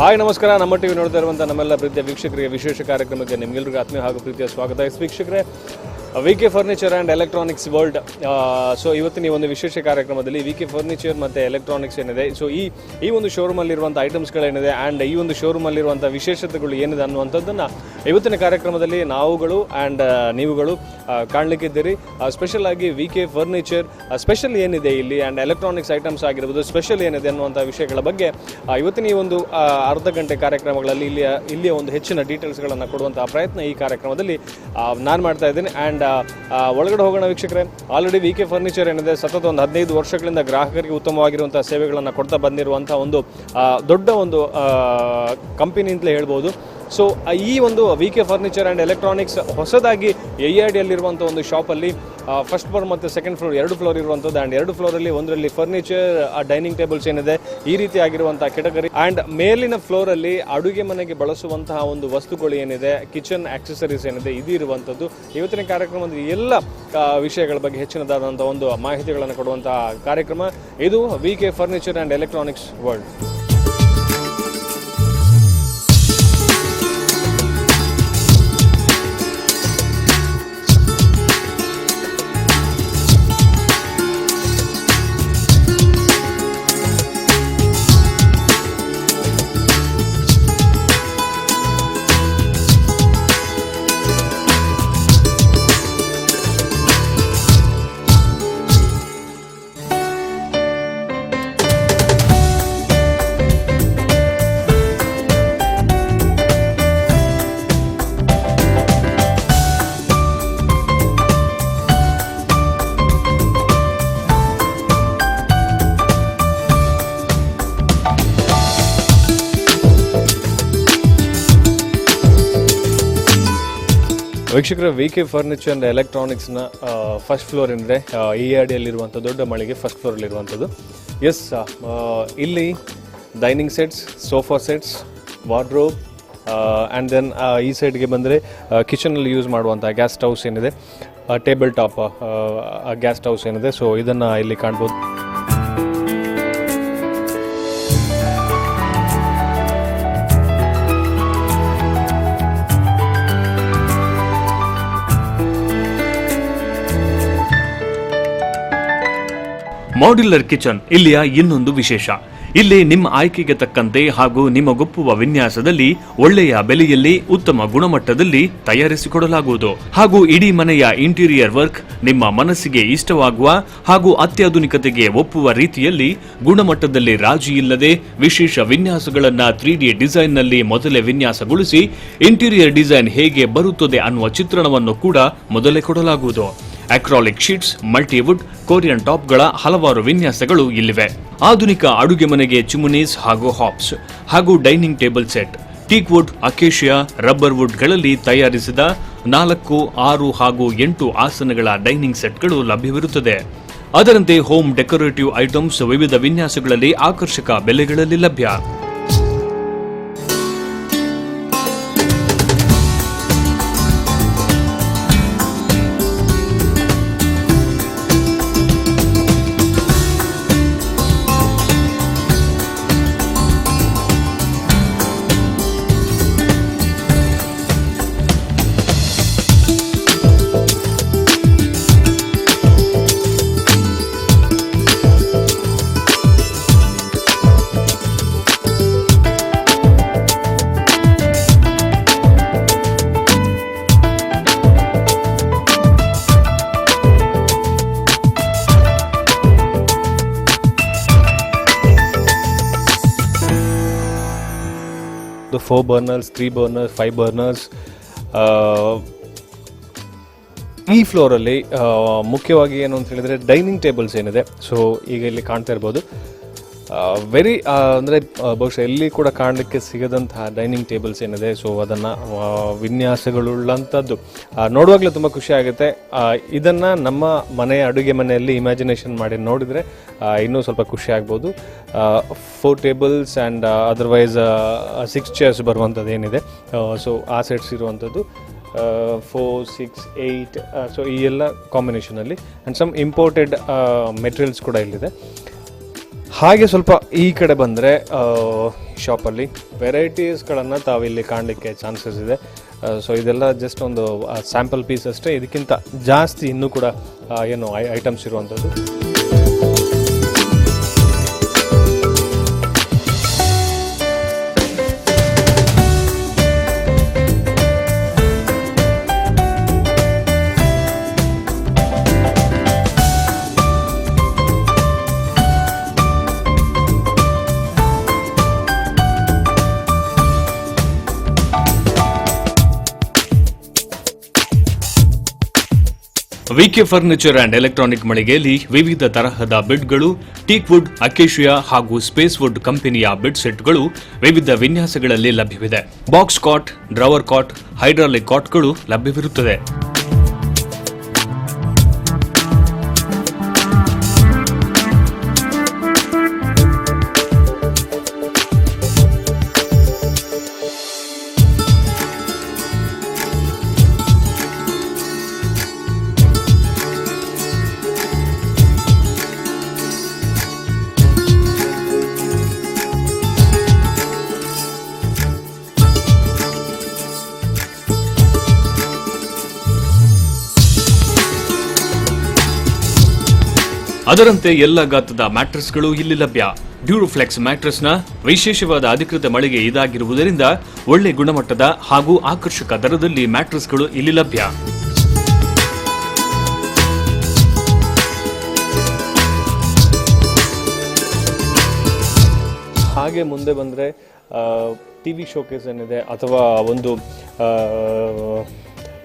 Hi ನಮಸ್ಕಾರ. ನಮ್ಮ TV ನೋಡ್ತಾ ಇರುವಂಥ ನಮ್ಮೆಲ್ಲ ಪ್ರೀತಿಯ ವೀಕ್ಷಕರಿಗೆ ವಿಶೇಷ ಕಾರ್ಯಕ್ರಮಕ್ಕೆ ನಿಮಗೆಲ್ಲರಿಗೂ ಆತ್ಮೀಯ ಹಾಗೂ ಪ್ರೀತಿಯ ಸ್ವಾಗತ. ವೀಕ್ಷಕರೇ, VK furniture and electronics world. So ಇವತ್ತಿನ ಈ ಒಂದು ವಿಶೇಷ ಕಾರ್ಯಕ್ರಮದಲ್ಲಿ ವಿಕೆ ಫರ್ನಿಚರ್ ಮತ್ತು ಎಲೆಕ್ಟ್ರಾನಿಕ್ಸ್ ಏನಿದೆ, ಸೊ ಈ ಒಂದು ಶೋರೂಮಲ್ಲಿರುವಂಥ ಐಟಮ್ಸ್ಗಳೇನಿದೆ ಆ್ಯಂಡ್ ಈ ಒಂದು ಶೋರೂಮಲ್ಲಿರುವಂಥ ವಿಶೇಷತೆಗಳು ಏನಿದೆ ಅನ್ನುವಂಥದ್ದನ್ನು ಇವತ್ತಿನ ಕಾರ್ಯಕ್ರಮದಲ್ಲಿ ನಾವುಗಳು ಆ್ಯಂಡ್ ನೀವುಗಳು ಕಾಣಲಿಕ್ಕಿದ್ದೀರಿ. ಸ್ಪೆಷಲ್ ಆಗಿ ವಿಕೆ ಫರ್ನಿಚರ್ ಸ್ಪೆಷಲ್ ಏನಿದೆ ಇಲ್ಲಿ ಆ್ಯಂಡ್ ಎಲೆಕ್ಟ್ರಾನಿಕ್ಸ್ ಐಟಮ್ಸ್ ಆಗಿರ್ಬೋದು ಸ್ಪೆಷಲ್ ಏನಿದೆ ಅನ್ನುವಂಥ ವಿಷಯಗಳ ಬಗ್ಗೆ ಇವತ್ತಿನ ಈ ಒಂದು ಅರ್ಧ ಗಂಟೆ ಕಾರ್ಯಕ್ರಮಗಳಲ್ಲಿ ಇಲ್ಲಿಯ ಒಂದು ಹೆಚ್ಚಿನ ಡೀಟೇಲ್ಸ್ಗಳನ್ನು ಕೊಡುವಂತಹ ಪ್ರಯತ್ನ ಈ ಕಾರ್ಯಕ್ರಮದಲ್ಲಿ ನಾನು ಮಾಡ್ತಾ ಇದ್ದೀನಿ. ಆ್ಯಂಡ್ ಒಳಗಡೆ ಹೋಗೋಣ ವೀಕ್ಷಕರೇ. ಆಲ್ರೆಡಿ ವಿಕೆ ಫರ್ನಿಚರ್ ಏನಿದೆ ಸತತ ಒಂದು 15 ವರ್ಷಗಳಿಂದ ಗ್ರಾಹಕರಿಗೆ ಉತ್ತಮವಾಗಿರುವಂಥ ಸೇವೆಗಳನ್ನು ಕೊಡ್ತಾ ಬಂದಿರುವಂಥ ಒಂದು ದೊಡ್ಡ ಒಂದು ಕಂಪನಿ ಅಂತಲೇ ಹೇಳ್ಬೋದು. ಸೊ ಈ ಒಂದು ವಿಕೆ ಫರ್ನಿಚರ್ ಆ್ಯಂಡ್ ಎಲೆಕ್ಟ್ರಾನಿಕ್ಸ್ ಹೊಸದಾಗಿ AIDಯಲ್ಲಿರುವಂಥ ಒಂದು ಶಾಪಲ್ಲಿ ಫಸ್ಟ್ ಫ್ಲೋರ್ ಮತ್ತು ಸೆಕೆಂಡ್ ಫ್ಲೋರ್ 2 ಫ್ಲೋರ್ ಇರುವಂಥದ್ದು. ಆ್ಯಂಡ್ 2 ಫ್ಲೋರಲ್ಲಿ ಒಂದರಲ್ಲಿ ಫರ್ನಿಚರ್, ಡೈನಿಂಗ್ ಟೇಬಲ್ಸ್ ಏನಿದೆ ಈ ರೀತಿ ಆಗಿರುವಂಥ ಕೆಟಗರಿ, ಆ್ಯಂಡ್ ಮೇಲಿನ ಫ್ಲೋರಲ್ಲಿ ಅಡುಗೆ ಮನೆಗೆ ಬಳಸುವಂತಹ ಒಂದು ವಸ್ತುಗಳು ಏನಿದೆ, ಕಿಚನ್ ಆಕ್ಸೆಸರೀಸ್ ಏನಿದೆ ಇದು ಇರುವಂಥದ್ದು. ಇವತ್ತಿನ ಕಾರ್ಯಕ್ರಮದ ಎಲ್ಲ ವಿಷಯಗಳ ಬಗ್ಗೆ ಹೆಚ್ಚಿನದಾದಂಥ ಒಂದು ಮಾಹಿತಿಗಳನ್ನು ಕೊಡುವಂತಹ ಕಾರ್ಯಕ್ರಮ ಇದು VK furniture and electronics world. ವೀಕ್ಷಕರ, ವಿಕೆ ಫರ್ನಿಚರ್ ಆ್ಯಂಡ್ ಎಲೆಕ್ಟ್ರಾನಿಕ್ಸ್ನ ಫಸ್ಟ್ ಫ್ಲೋರ್ ಏನಿದೆ AIDಯಲ್ಲಿರುವಂಥ ದೊಡ್ಡ ಮಳಿಗೆ ಫಸ್ಟ್ ಫ್ಲೋರಲ್ಲಿರುವಂಥದ್ದು. ಎಸ್, ಇಲ್ಲಿ dining sets, sofa sets, wardrobe and then ಈ ಸೈಡ್ಗೆ ಬಂದರೆ ಕಿಚನಲ್ಲಿ ಯೂಸ್ ಮಾಡುವಂಥ ಗ್ಯಾಸ್ ಸ್ಟವ್ಸ್ ಏನಿದೆ, ಟೇಬಲ್ ಟಾಪ್ ಗ್ಯಾಸ್ ಸ್ಟವ್ಸ್ ಏನಿದೆ, ಸೊ ಇದನ್ನು ಇಲ್ಲಿ ಕಾಣ್ಬೋದು. ಮಾಡ್ಯುಲರ್ ಕಿಚನ್ ಇಲ್ಲಿಯ ಇನ್ನೊಂದು ವಿಶೇಷ. ಇಲ್ಲಿ ನಿಮ್ಮ ಆಯ್ಕೆಗೆ ತಕ್ಕಂತೆ ಹಾಗೂ ನಿಮಗೊಪ್ಪುವ ವಿನ್ಯಾಸದಲ್ಲಿ ಒಳ್ಳೆಯ ಬೆಲೆಯಲ್ಲಿ ಉತ್ತಮ ಗುಣಮಟ್ಟದಲ್ಲಿ ತಯಾರಿಸಿಕೊಡಲಾಗುವುದು. ಹಾಗೂ ಇಡೀ ಮನೆಯ ಇಂಟೀರಿಯರ್ ವರ್ಕ್ ನಿಮ್ಮ ಮನಸ್ಸಿಗೆ ಇಷ್ಟವಾಗುವ ಹಾಗೂ ಅತ್ಯಾಧುನಿಕತೆಗೆ ಒಪ್ಪುವ ರೀತಿಯಲ್ಲಿ ಗುಣಮಟ್ಟದಲ್ಲಿ ರಾಜಿ ಇಲ್ಲದೆ ವಿಶೇಷ ವಿನ್ಯಾಸಗಳನ್ನ 3D ಡಿಸೈನ್ನಲ್ಲಿ ಮೊದಲೇ ವಿನ್ಯಾಸಗೊಳಿಸಿ ಇಂಟೀರಿಯರ್ ಡಿಸೈನ್ ಹೇಗೆ ಬರುತ್ತದೆ ಅನ್ನುವ ಚಿತ್ರಣವನ್ನು ಕೂಡ ಮೊದಲೇ ಕೊಡಲಾಗುವುದು. ಅಕ್ರಾಲಿಕ್ ಶೀಟ್ಸ್, ಮಲ್ಟಿವುಡ್, ಕೊರಿಯನ್ ಟಾಪ್ಗಳ ಹಲವಾರು ವಿನ್ಯಾಸಗಳು ಇಲ್ಲಿವೆ. ಆಧುನಿಕ ಅಡುಗೆ ಮನೆಗೆ ಚಿಮುನೀಸ್ ಹಾಗೂ ಹಾಪ್ಸ್ ಹಾಗೂ dining table set, teak wood, acacia, rubber ವುಡ್ಗಳಲ್ಲಿ ತಯಾರಿಸಿದ 4, 6 ಹಾಗೂ 8 ಆಸನಗಳ ಡೈನಿಂಗ್ ಸೆಟ್ಗಳು ಲಭ್ಯವಿರುತ್ತದೆ. ಅದರಂತೆ ಹೋಮ್ ಡೆಕೋರೇಟಿವ್ ಐಟಮ್ಸ್ ವಿವಿಧ ವಿನ್ಯಾಸಗಳಲ್ಲಿ ಆಕರ್ಷಕ ಬೆಲೆಗಳಲ್ಲಿ ಲಭ್ಯ. The 4 burners, 3 burners, 5 burners. ಈ ಫ್ಲೋರಲ್ಲಿ ಮುಖ್ಯವಾಗಿ ಏನು ಅಂತ ಹೇಳಿದರೆ ಡೈನಿಂಗ್ ಟೇಬಲ್ಸ್ ಏನಿದೆ, ಸೊ ಈಗ ಇಲ್ಲಿ ಕಾಣ್ತಾ ಇರ್ಬೋದು. ವೆರಿ ಅಂದರೆ ಬಹುಶಃ ಎಲ್ಲಿ ಕೂಡ ಕಾಣಲಿಕ್ಕೆ ಸಿಗದಂತಹ ಡೈನಿಂಗ್ ಟೇಬಲ್ಸ್ ಏನಿದೆ, ಸೊ ಅದನ್ನು ವಿನ್ಯಾಸಗಳುಳ್ಳಂಥದ್ದು ನೋಡುವಾಗಲೇ ತುಂಬ ಖುಷಿ ಆಗುತ್ತೆ. ಇದನ್ನು ನಮ್ಮ ಮನೆಯ ಅಡುಗೆ ಮನೆಯಲ್ಲಿ ಇಮ್ಯಾಜಿನೇಷನ್ ಮಾಡಿ ನೋಡಿದರೆ ಇನ್ನೂ ಸ್ವಲ್ಪ ಖುಷಿ ಆಗ್ಬೋದು. 4 ಟೇಬಲ್ಸ್ ಆ್ಯಂಡ್ ಅದರ್ವೈಸ್ 6 ಚೇರ್ಸ್ ಬರುವಂಥದ್ದು ಏನಿದೆ, ಸೊ ಆ ಸೆಟ್ಸ್ ಇರುವಂಥದ್ದು 4, 6, 8. ಸೊ ಈ ಎಲ್ಲ ಕಾಂಬಿನೇಷನಲ್ಲಿ ಆ್ಯಂಡ್ ಸಮ್ ಇಂಪೋರ್ಟೆಡ್ ಮೆಟೀರಿಯಲ್ಸ್ ಕೂಡ ಇಲ್ಲಿದೆ. ಹಾಗೆ ಸ್ವಲ್ಪ ಈ ಕಡೆ ಬಂದರೆ ಶಾಪಲ್ಲಿ ವೆರೈಟೀಸ್ಗಳನ್ನು ತಾವಿಲ್ಲಿ ಕಾಣಲಿಕ್ಕೆ ಚಾನ್ಸಸ್ ಇದೆ. ಸೊ ಇದೆಲ್ಲ ಜಸ್ಟ್ ಒಂದು ಸ್ಯಾಂಪಲ್ ಪೀಸ್ ಅಷ್ಟೇ, ಇದಕ್ಕಿಂತ ಜಾಸ್ತಿ ಇನ್ನೂ ಕೂಡ ಏನು ಐಟಮ್ಸ್ ಇರುವಂಥದ್ದು. ವಿಕೆ ಫರ್ನಿಚರ್ ಅಂಡ್ ಎಲೆಕ್ಟ್ರಾನಿಕ್ ಮಳಿಗೆಯಲ್ಲಿ ವಿವಿಧ ತರಹದ ಬೆಡ್ಗಳು, ಟೀಕ್ ವುಡ್, ಅಕೇಶಿಯಾ ಹಾಗೂ ಸ್ಪೇಸ್ ವುಡ್ ಕಂಪನಿಯ ಬೆಡ್ ಸೆಟ್ಗಳು ವಿವಿಧ ವಿನ್ಯಾಸಗಳಲ್ಲಿ ಲಭ್ಯವಿದೆ. ಬಾಕ್ಸ್ ಕಾಟ್, ಡ್ರವರ್ ಕಾಟ್, ಹೈಡ್ರಾಲಿಕ್ ಕಾಟ್ಗಳು ಲಭ್ಯವಿರುತ್ತದೆ. ಅದರಂತೆ ಎಲ್ಲ ಗಾತ್ರದ ಮ್ಯಾಟ್ರೆಸ್ಗಳು ಇಲ್ಲಿ ಲಭ್ಯ. ಡ್ಯೂರೋಫ್ಲೆಕ್ಸ್ ಮ್ಯಾಟ್ರೆಸ್ನ ವಿಶೇಷವಾದ ಅಧಿಕೃತ ಮಳಿಗೆ ಇದಾಗಿರುವುದರಿಂದ ಒಳ್ಳೆ ಗುಣಮಟ್ಟದ ಹಾಗೂ ಆಕರ್ಷಕ ದರದಲ್ಲಿ ಮ್ಯಾಟ್ರೆಸ್ಗಳು ಇಲ್ಲಿ ಲಭ್ಯ. ಹಾಗೆ ಮುಂದೆ ಬಂದರೆ ಟಿವಿ ಶೋಕೇಸ್ ಏನಿದೆ ಅಥವಾ ಒಂದು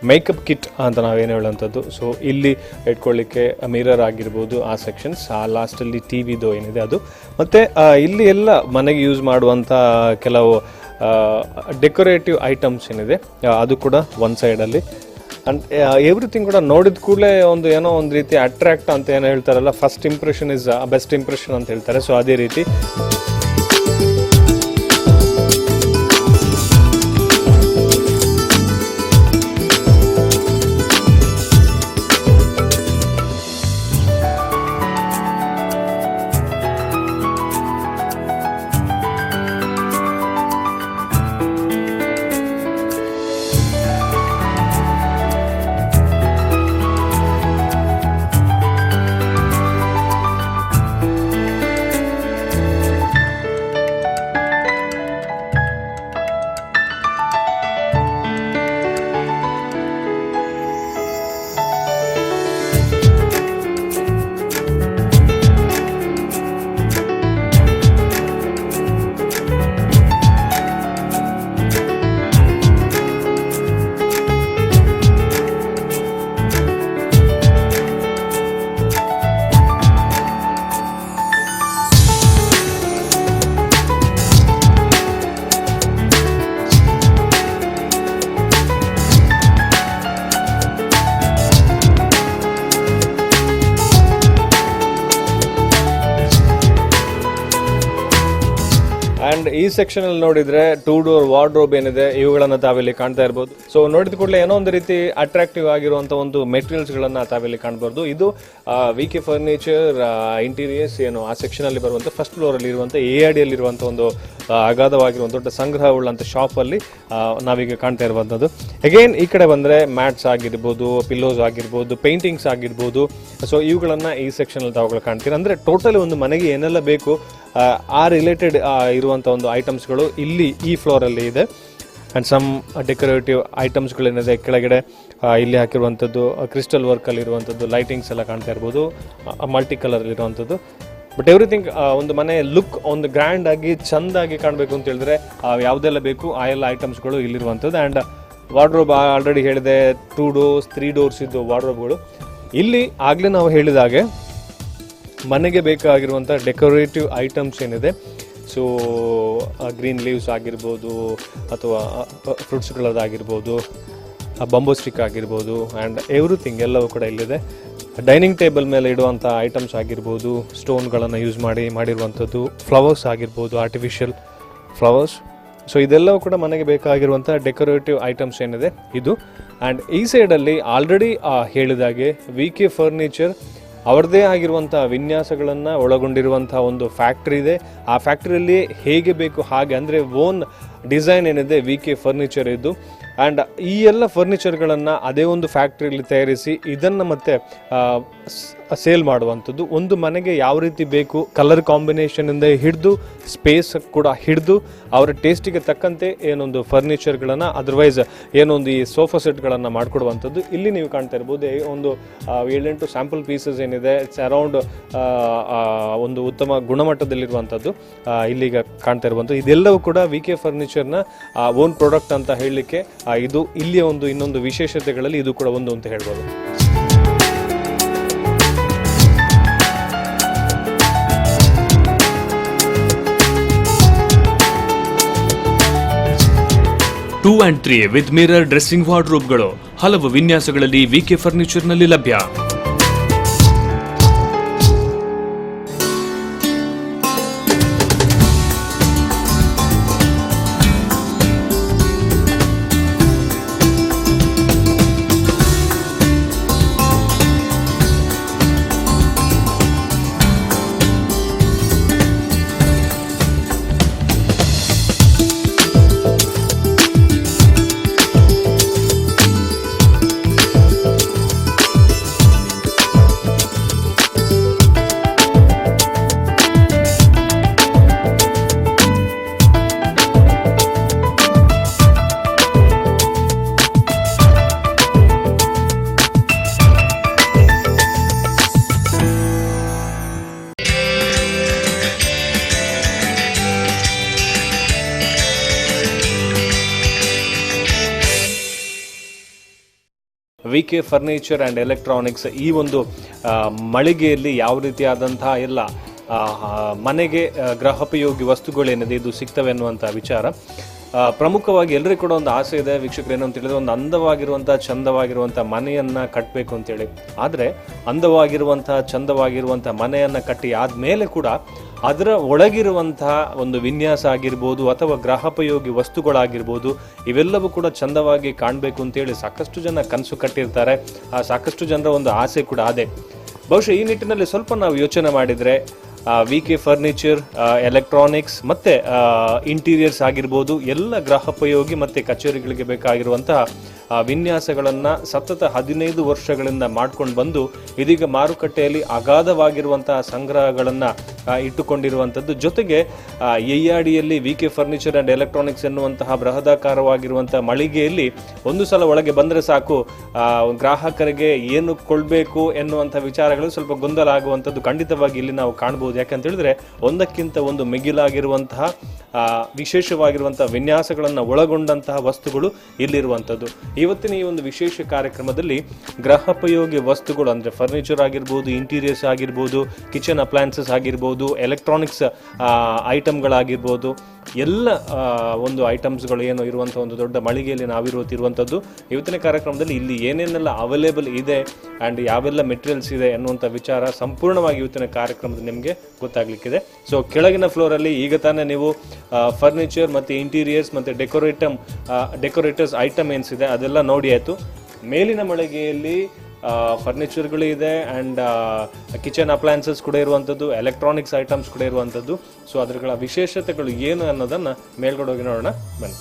ಮೇಕಪ್ ಕಿಟ್ ಅಂತ ನಾವೇನು ಹೇಳುವಂಥದ್ದು. ಸೊ ಇಲ್ಲಿ ಇಟ್ಕೊಳ್ಳಿಕ್ಕೆ ಮಿರರ್ ಆಗಿರ್ಬೋದು, ಆ ಸೆಕ್ಷನ್ಸ್, ಆ ಲಾಸ್ಟಲ್ಲಿ ಟಿ ವಿದು ಏನಿದೆ ಅದು, ಮತ್ತು ಇಲ್ಲಿ ಎಲ್ಲ ಮನೆಗೆ ಯೂಸ್ ಮಾಡುವಂಥ ಕೆಲವು ಡೆಕೋರೇಟಿವ್ ಐಟಮ್ಸ್ ಏನಿದೆ ಅದು ಕೂಡ ಒಂದು ಸೈಡಲ್ಲಿ. ಅಂಡ್ ಎವ್ರಿಥಿಂಗ್ ಕೂಡ ನೋಡಿದ ಕೂಡಲೇ ಒಂದು ಏನೋ ಒಂದು ರೀತಿ ಅಟ್ರಾಕ್ಟ್ ಅಂತ ಏನೋ ಹೇಳ್ತಾರಲ್ಲ, first impression is best impression ಅಂತ ಹೇಳ್ತಾರೆ. ಸೊ ಅದೇ ರೀತಿ ಆ್ಯಂಡ್ ಈ ಸೆಕ್ಷನಲ್ಲಿ ನೋಡಿದರೆ 2 ಡೋರ್ ವಾರ್ಡ್ರೋಬ್ ಏನಿದೆ ಇವುಗಳನ್ನು ತಾವಿಲ್ಲಿ ಕಾಣ್ತಾ ಇರ್ಬೋದು. ಸೊ ನೋಡಿದ ಕೂಡಲೇ ಏನೋ ಒಂದು ರೀತಿ ಅಟ್ರಾಕ್ಟಿವ್ ಆಗಿರುವಂಥ ಒಂದು ಮೆಟೀರಿಯಲ್ಸ್ಗಳನ್ನು ತಾವಿಲ್ಲಿ ಕಾಣ್ಬೋದು. ಇದು ವಿಕೆ ಫರ್ನಿಚರ್ ಇಂಟೀರಿಯರ್ಸ್ ಏನು ಆ ಸೆಕ್ಷನಲ್ಲಿ ಬರುವಂಥ ಫಸ್ಟ್ ಫ್ಲೋರಲ್ಲಿ ಇರುವಂಥ AIDಯಲ್ಲಿರುವಂಥ ಒಂದು ಅಗಾಧವಾಗಿರುವಂಥ ದೊಡ್ಡ ಸಂಗ್ರಹವುಳ್ಳಂಥ ಶಾಪಲ್ಲಿ ನಾವೀಗ ಕಾಣ್ತಾ ಇರುವಂಥದ್ದು. ಅಗೇನ್ ಈ ಕಡೆ ಬಂದರೆ ಮ್ಯಾಟ್ಸ್ ಆಗಿರ್ಬೋದು, ಪಿಲ್ಲೋಸ್ ಆಗಿರ್ಬೋದು, ಪೇಂಟಿಂಗ್ಸ್ ಆಗಿರ್ಬೋದು. ಸೊ ಇವುಗಳನ್ನು ಈ ಸೆಕ್ಷನಲ್ಲಿ ತಾವುಗಳು ಕಾಣ್ತೀರ. ಅಂದರೆ ಟೋಟಲಿ ಒಂದು ಮನೆಗೆ ಏನೆಲ್ಲ ಬೇಕು ಆ ರಿಲೇಟೆಡ್ ಇರುವಂಥ ಒಂದು ಐಟಮ್ಸ್ಗಳು ಇಲ್ಲಿ ಈ ಫ್ಲೋರಲ್ಲಿ ಇದೆ. ಆ್ಯಂಡ್ ಸಮ್ ಡೆಕೋರೇಟಿವ್ ಐಟಮ್ಸ್ಗಳೇನಿದೆ ಕೆಳಗಡೆ ಇಲ್ಲಿ ಹಾಕಿರುವಂಥದ್ದು, ಕ್ರಿಸ್ಟಲ್ ವರ್ಕಲ್ಲಿ ಇರುವಂಥದ್ದು, ಲೈಟಿಂಗ್ಸ್ ಎಲ್ಲ ಕಾಣ್ತಾ ಇರ್ಬೋದು, ಮಲ್ಟಿ ಕಲರಲ್ಲಿ ಇರುವಂಥದ್ದು. ಬಟ್ ಎವ್ರಿಥಿಂಗ್ ಒಂದು ಮನೆ ಲುಕ್ ಒಂದು ಗ್ರ್ಯಾಂಡ್ ಆಗಿ ಚೆಂದಾಗಿ ಕಾಣಬೇಕು ಅಂತ ಹೇಳಿದ್ರೆ ಯಾವುದೆಲ್ಲ ಬೇಕು ಆ ಎಲ್ಲ ಐಟಮ್ಸ್ಗಳು ಇಲ್ಲಿರುವಂಥದ್ದು. ಆ್ಯಂಡ್ ವಾರ್ಡ್ರೋಬ್ ಆಲ್ರೆಡಿ ಹೇಳಿದೆ, 2 ಡೋರ್ಸ್ 3 ಡೋರ್ಸ್ ಇದ್ದು ವಾರ್ಡ್ರೋಬ್ಗಳು. ಇಲ್ಲಿ ಆಗಲೇ ನಾವು ಹೇಳಿದಾಗೆ ಮನೆಗೆ ಬೇಕಾಗಿರುವಂಥ ಡೆಕೋರೇಟಿವ್ ಐಟಮ್ಸ್ ಏನಿದೆ, ಸೊ ಗ್ರೀನ್ ಲೀವ್ಸ್ ಆಗಿರ್ಬೋದು ಅಥವಾ ಫ್ರೂಟ್ಸ್ಗಳದ್ದಾಗಿರ್ಬೋದು, ಬಂಬೋ ಸ್ಟಿಕ್ ಆಗಿರ್ಬೋದು, ಆ್ಯಂಡ್ ಎವ್ರಿಥಿಂಗ್ ಎಲ್ಲವೂ ಕೂಡ ಇಲ್ಲಿದೆ. ಡೈನಿಂಗ್ ಟೇಬಲ್ ಮೇಲೆ ಇಡುವಂಥ ಐಟಮ್ಸ್ ಆಗಿರ್ಬೋದು, ಸ್ಟೋನ್ಗಳನ್ನು ಯೂಸ್ ಮಾಡಿರುವಂಥದ್ದು, ಫ್ಲವರ್ಸ್ ಆಗಿರ್ಬೋದು, ಆರ್ಟಿಫಿಷಿಯಲ್ ಫ್ಲವರ್ಸ್. ಸೊ ಇದೆಲ್ಲವೂ ಕೂಡ ಮನೆಗೆ ಬೇಕಾಗಿರುವಂಥ ಡೆಕೋರೇಟಿವ್ ಐಟಮ್ಸ್ ಏನಿದೆ ಇದು. ಆ್ಯಂಡ್ ಈ ಸೈಡಲ್ಲಿ ಆಲ್ರೆಡಿ ಹೇಳಿದಾಗೆ ವಿಕೆ ಫರ್ನಿಚರ್ ಅವರದೇ ಆಗಿರುವಂಥ ವಿನ್ಯಾಸಗಳನ್ನು ಒಳಗೊಂಡಿರುವಂಥ ಒಂದು ಫ್ಯಾಕ್ಟ್ರಿ ಇದೆ. ಆ ಫ್ಯಾಕ್ಟ್ರಿಯಲ್ಲಿ ಹೇಗೆ ಬೇಕು ಹಾಗೆ, ಅಂದರೆ ಓನ್ ಡಿಸೈನ್ ಏನಿದೆ VK ಫರ್ನಿಚರ್ ಇದ್ದು, ಆ್ಯಂಡ್ ಈ ಎಲ್ಲ ಫರ್ನಿಚರ್ಗಳನ್ನು ಅದೇ ಒಂದು ಫ್ಯಾಕ್ಟ್ರಿಯಲ್ಲಿ ತಯಾರಿಸಿ ಇದನ್ನು ಮತ್ತೆ ಸೇಲ್ ಮಾಡುವಂಥದ್ದು. ಒಂದು ಮನೆಗೆ ಯಾವ ರೀತಿ ಬೇಕು, ಕಲರ್ ಕಾಂಬಿನೇಷನಿಂದ ಹಿಡಿದು ಸ್ಪೇಸ್ ಕೂಡ ಹಿಡಿದು ಅವರ ಟೇಸ್ಟಿಗೆ ತಕ್ಕಂತೆ ಏನೊಂದು ಫರ್ನಿಚರ್ಗಳನ್ನು, ಅದರ್ವೈಸ್ ಏನೊಂದು ಈ ಸೋಫಾ ಸೆಟ್ಗಳನ್ನು ಮಾಡಿಕೊಡುವಂಥದ್ದು. ಇಲ್ಲಿ ನೀವು ಕಾಣ್ತಾ ಇರ್ಬೋದು ಒಂದು 7-8 ಸ್ಯಾಂಪಲ್ ಪೀಸಸ್ ಏನಿದೆ, ಇಟ್ಸ್ ಅರೌಂಡ್ ಒಂದು ಉತ್ತಮ ಗುಣಮಟ್ಟದಲ್ಲಿರುವಂಥದ್ದು ಇಲ್ಲಿಗ ಕಾಣ್ತಾ ಇರುವಂಥದ್ದು. ಇದೆಲ್ಲವೂ ಕೂಡ VK ಫರ್ನಿಚರ್ನ ಓನ್ ಪ್ರಾಡಕ್ಟ್ ಅಂತ ಹೇಳಲಿಕ್ಕೆ ಇದು ಇಲ್ಲಿಯ ಒಂದು ಇನ್ನೊಂದು ವಿಶೇಷತೆಗಳಲ್ಲಿ ಇದು ಕೂಡ ಒಂದು ಅಂತ ಹೇಳ್ಬೋದು. Two and 3 with mirror dressing ವಾರ್ಡ್ರೋಬ್ಗಳು ಹಲವು ವಿನ್ಯಾಸಗಳಲ್ಲಿ VK ಫರ್ನಿಚರ್ನಲ್ಲಿ ಲಭ್ಯ. VK ಫರ್ನಿಚರ್ ಆ್ಯಂಡ್ ಎಲೆಕ್ಟ್ರಾನಿಕ್ಸ್ ಈ ಒಂದು ಮಳಿಗೆಯಲ್ಲಿ ಯಾವ ರೀತಿಯಾದಂತಹ ಎಲ್ಲ ಮನೆಗೆ ಗೃಹೋಪಯೋಗಿ ವಸ್ತುಗಳೇನಿದೆ ಇದು ಸಿಗ್ತವೆ ಅನ್ನುವಂಥ ವಿಚಾರ. ಪ್ರಮುಖವಾಗಿ ಎಲ್ಲರಿಗೂ ಕೂಡ ಒಂದು ಆಸೆ ಇದೆ ವೀಕ್ಷಕರು, ಏನು ಅಂತ ಹೇಳಿದ್ರೆ ಒಂದು ಅಂದವಾಗಿರುವಂಥ ಚಂದವಾಗಿರುವಂಥ ಮನೆಯನ್ನು ಕಟ್ಟಬೇಕು ಅಂತೇಳಿ. ಆದರೆ ಅಂದವಾಗಿರುವಂಥ ಚಂದವಾಗಿರುವಂಥ ಮನೆಯನ್ನು ಕಟ್ಟಿ ಆದಮೇಲೆ ಕೂಡ ಅದರ ಒಳಗಿರುವಂತಹ ಒಂದು ವಿನ್ಯಾಸ ಆಗಿರ್ಬೋದು ಅಥವಾ ಗೃಹೋಪಯೋಗಿ ವಸ್ತುಗಳಾಗಿರ್ಬೋದು ಇವೆಲ್ಲವೂ ಕೂಡ ಚಂದವಾಗಿ ಕಾಣಬೇಕು ಅಂತೇಳಿ ಸಾಕಷ್ಟು ಜನ ಕನಸು ಕಟ್ಟಿರ್ತಾರೆ. ಆ ಸಾಕಷ್ಟು ಜನರ ಒಂದು ಆಸೆ ಕೂಡ ಅದೇ. ಬಹುಶಃ ಈ ನಿಟ್ಟಿನಲ್ಲಿ ಸ್ವಲ್ಪ ನಾವು ಯೋಚನೆ ಮಾಡಿದರೆ VK ಫರ್ನಿಚರ್, ಎಲೆಕ್ಟ್ರಾನಿಕ್ಸ್ ಮತ್ತು ಇಂಟೀರಿಯರ್ಸ್ ಆಗಿರ್ಬೋದು ಎಲ್ಲ ಗೃಹೋಪಯೋಗಿ ಮತ್ತು ಕಚೇರಿಗಳಿಗೆ ಬೇಕಾಗಿರುವಂತಹ ವಿನ್ಯಾಸಗಳನ್ನು ಸತತ 15 ವರ್ಷಗಳಿಂದ ಮಾಡ್ಕೊಂಡು ಬಂದು ಇದೀಗ ಮಾರುಕಟ್ಟೆಯಲ್ಲಿ ಅಗಾಧವಾಗಿರುವಂತಹ ಸಂಗ್ರಹಗಳನ್ನು ಇಟ್ಟುಕೊಂಡಿರುವಂಥದ್ದು. ಜೊತೆಗೆ ಯಯ್ಯಾಡಿಯಲ್ಲಿ VK ಫರ್ನಿಚರ್ ಆ್ಯಂಡ್ ಎಲೆಕ್ಟ್ರಾನಿಕ್ಸ್ ಎನ್ನುವಂತಹ ಬೃಹದಾಕಾರವಾಗಿರುವಂಥ ಮಳಿಗೆಯಲ್ಲಿ ಒಂದು ಸಲ ಒಳಗೆ ಬಂದರೆ ಸಾಕು ಗ್ರಾಹಕರಿಗೆ ಏನು ಕೊಡಬೇಕು ಎನ್ನುವಂಥ ವಿಚಾರಗಳು ಸ್ವಲ್ಪ ಗೊಂದಲ ಆಗುವಂಥದ್ದು ಖಂಡಿತವಾಗಿ ಇಲ್ಲಿ ನಾವು ಕಾಣ್ಬೋದು. ಯಾಕಂತ ಹೇಳಿದ್ರೆ ಒಂದಕ್ಕಿಂತ ಒಂದು ಮಿಗಿಲಾಗಿರುವಂತಹ ವಿಶೇಷವಾಗಿರುವಂತಹ ವಿನ್ಯಾಸಗಳನ್ನು ಒಳಗೊಂಡಂತಹ ವಸ್ತುಗಳು ಇಲ್ಲಿರುವಂಥದ್ದು. ಇವತ್ತಿನ ಈ ಒಂದು ವಿಶೇಷ ಕಾರ್ಯಕ್ರಮದಲ್ಲಿ ಗೃಹೋಪಯೋಗಿ ವಸ್ತುಗಳು ಅಂದರೆ ಫರ್ನಿಚರ್ ಆಗಿರ್ಬೋದು, ಇಂಟೀರಿಯರ್ಸ್ ಆಗಿರ್ಬೋದು, ಕಿಚನ್ ಅಪ್ಲಯನ್ಸಸ್ ಆಗಿರ್ಬೋದು, ಎಲೆಕ್ಟ್ರಾನಿಕ್ಸ್ ಐಟಮ್ಗಳಾಗಿರ್ಬೋದು, ಎಲ್ಲ ಒಂದು ಐಟಮ್ಸ್ಗಳು ಏನು ಇರುವಂಥ ಒಂದು ದೊಡ್ಡ ಮಳಿಗೆಯಲ್ಲಿ ನಾವಿರುವಂಥದ್ದು. ಇವತ್ತಿನ ಕಾರ್ಯಕ್ರಮದಲ್ಲಿ ಇಲ್ಲಿ ಏನೇನೆಲ್ಲ ಅವೈಲೇಬಲ್ ಇದೆ ಆ್ಯಂಡ್ ಯಾವೆಲ್ಲ ಮೆಟೀರಿಯಲ್ಸ್ ಇದೆ ಅನ್ನುವಂಥ ವಿಚಾರ ಸಂಪೂರ್ಣವಾಗಿ ಇವತ್ತಿನ ಕಾರ್ಯಕ್ರಮದಲ್ಲಿ ನಿಮಗೆ ಗೊತ್ತಾಗಲಿಕ್ಕಿದೆ. ಸೊ ಕೆಳಗಿನ ಫ್ಲೋರಲ್ಲಿ ಈಗ ತಾನೇ ನೀವು ಫರ್ನಿಚರ್ ಮತ್ತು ಇಂಟೀರಿಯರ್ಸ್ ಮತ್ತು ಡೆಕೋರೇಟರ್ಸ್ ಐಟಮ್ ಏನಿದೆ ಅದೆಲ್ಲ ನೋಡಿ ಆಯಿತು. ಮೇಲಿನ ಮಳಿಗೆಯಲ್ಲಿ ಫರ್ನಿಚರ್ಗಳು ಇದೆ ಆ್ಯಂಡ್ ಕಿಚನ್ ಅಪ್ಲಯನ್ಸಸ್ ಕೂಡ ಇರುವಂಥದ್ದು, ಎಲೆಕ್ಟ್ರಾನಿಕ್ಸ್ ಐಟಮ್ಸ್ ಕೂಡ ಇರುವಂಥದ್ದು. ಸೊ ಅದರ ವಿಶೇಷತೆಗಳು ಏನು ಅನ್ನೋದನ್ನು ಮೇಲ್ಗಡೆ ಹೋಗಿ ನೋಡೋಣ ಬನ್ನಿ.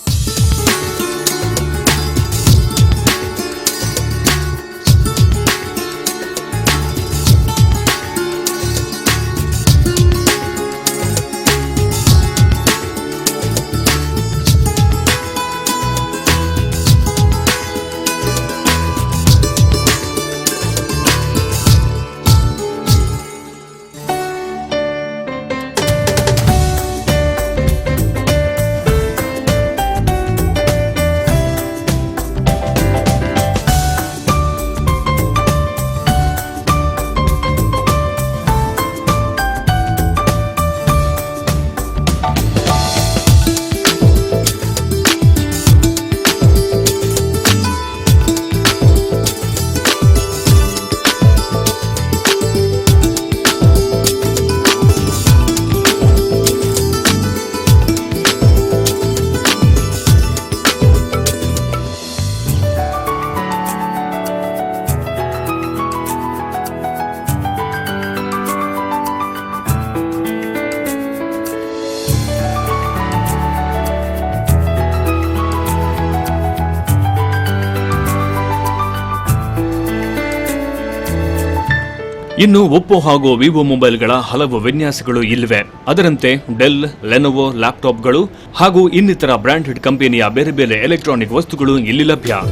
ಇನ್ನು ಒಪ್ಪೋ ಹಾಗೂ ವಿವೋ ಮೊಬೈಲ್ಗಳ ಹಲವು ವಿನ್ಯಾಸಗಳು ಇಲ್ಲಿವೆ. ಅದರಂತೆ ಡೆಲ್, ಲೆನೋವೋ ಲ್ಯಾಪ್ಟಾಪ್ಗಳು ಹಾಗೂ ಇನ್ನಿತರ ಬ್ರಾಂಡೆಡ್ ಕಂಪನಿಯ ಬೇರೆ ಬೇರೆ ಎಲೆಕ್ಟ್ರಾನಿಕ್ ವಸ್ತುಗಳು ಇಲ್ಲಿ ಲಭ್ಯ.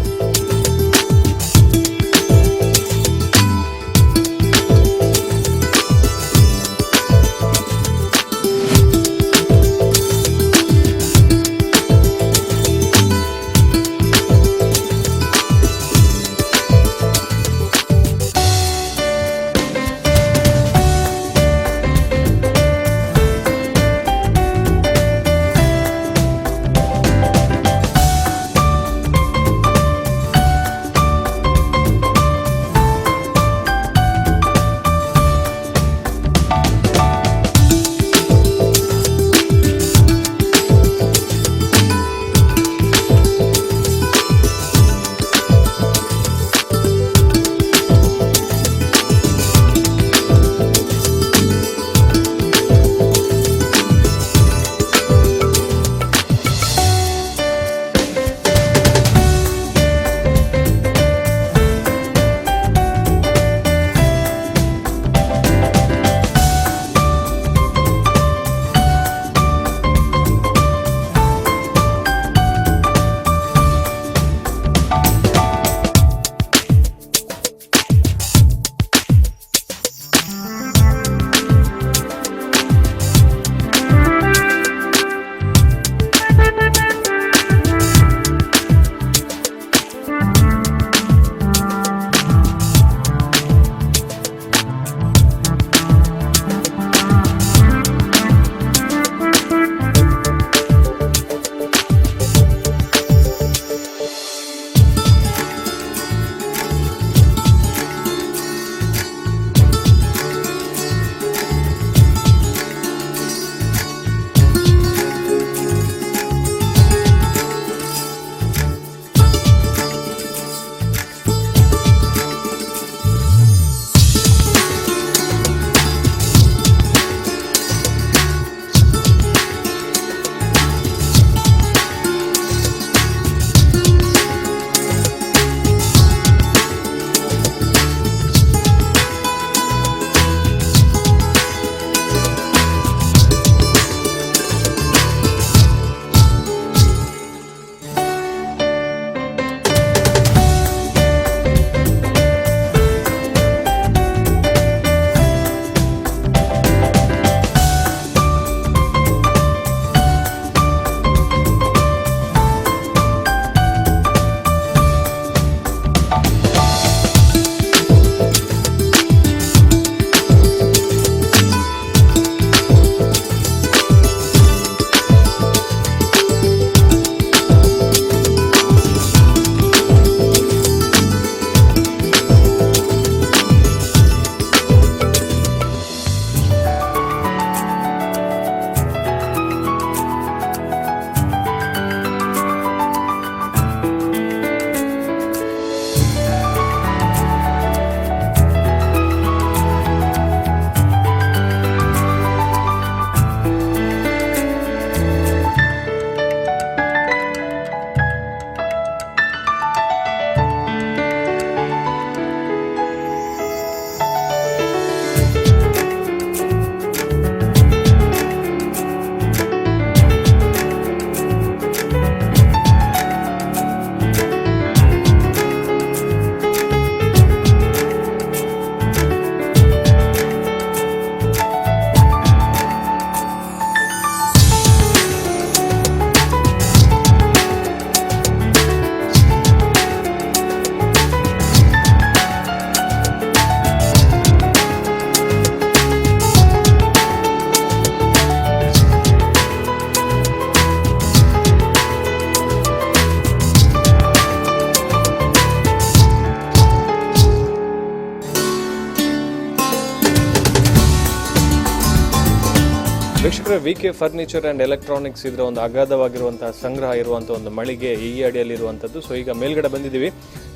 ವೀಕ್ಷಕರೇ, ವಿಕೆ ಫರ್ನಿಚರ್ ಆ್ಯಂಡ್ ಎಲೆಕ್ಟ್ರಾನಿಕ್ಸ್ ಇದರ ಒಂದು ಅಗಾಧವಾಗಿರುವಂತಹ ಸಂಗ್ರಹ ಇರುವಂಥ ಒಂದು ಮಳಿಗೆ ಈ ಅಡಿಯಲ್ಲಿರುವಂಥದ್ದು. ಸೊ ಈಗ ಮೇಲ್ಗಡೆ ಬಂದಿದ್ದೀವಿ.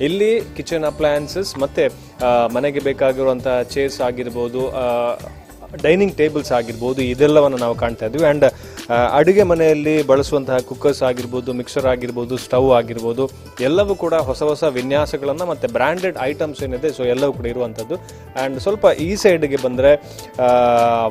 ಇಲ್ಲಿ ಕಿಚನ್ ಅಪ್ಲಯನ್ಸಸ್ ಮತ್ತು ಮನೆಗೆ ಬೇಕಾಗಿರುವಂತಹ ಚೇರ್ಸ್ ಆಗಿರ್ಬೋದು, ಡೈನಿಂಗ್ ಟೇಬಲ್ಸ್ ಆಗಿರ್ಬೋದು, ಇದೆಲ್ಲವನ್ನು ನಾವು ಕಾಣ್ತಾ ಇದ್ವಿ. ಆ್ಯಂಡ್ ಅಡುಗೆ ಮನೆಯಲ್ಲಿ ಬಳಸುವಂತಹ ಕುಕ್ಕರ್ಸ್ ಆಗಿರ್ಬೋದು, ಮಿಕ್ಸರ್ ಆಗಿರ್ಬೋದು, ಸ್ಟವ್ ಆಗಿರ್ಬೋದು, ಎಲ್ಲವೂ ಕೂಡ ಹೊಸ ಹೊಸ ವಿನ್ಯಾಸಗಳನ್ನು ಮತ್ತು ಬ್ರ್ಯಾಂಡೆಡ್ ಐಟಮ್ಸ್ ಏನಿದೆ ಸೊ ಎಲ್ಲವೂ ಕೂಡ ಇರುವಂಥದ್ದು. ಆ್ಯಂಡ್ ಸ್ವಲ್ಪ ಈ ಸೈಡ್ಗೆ ಬಂದರೆ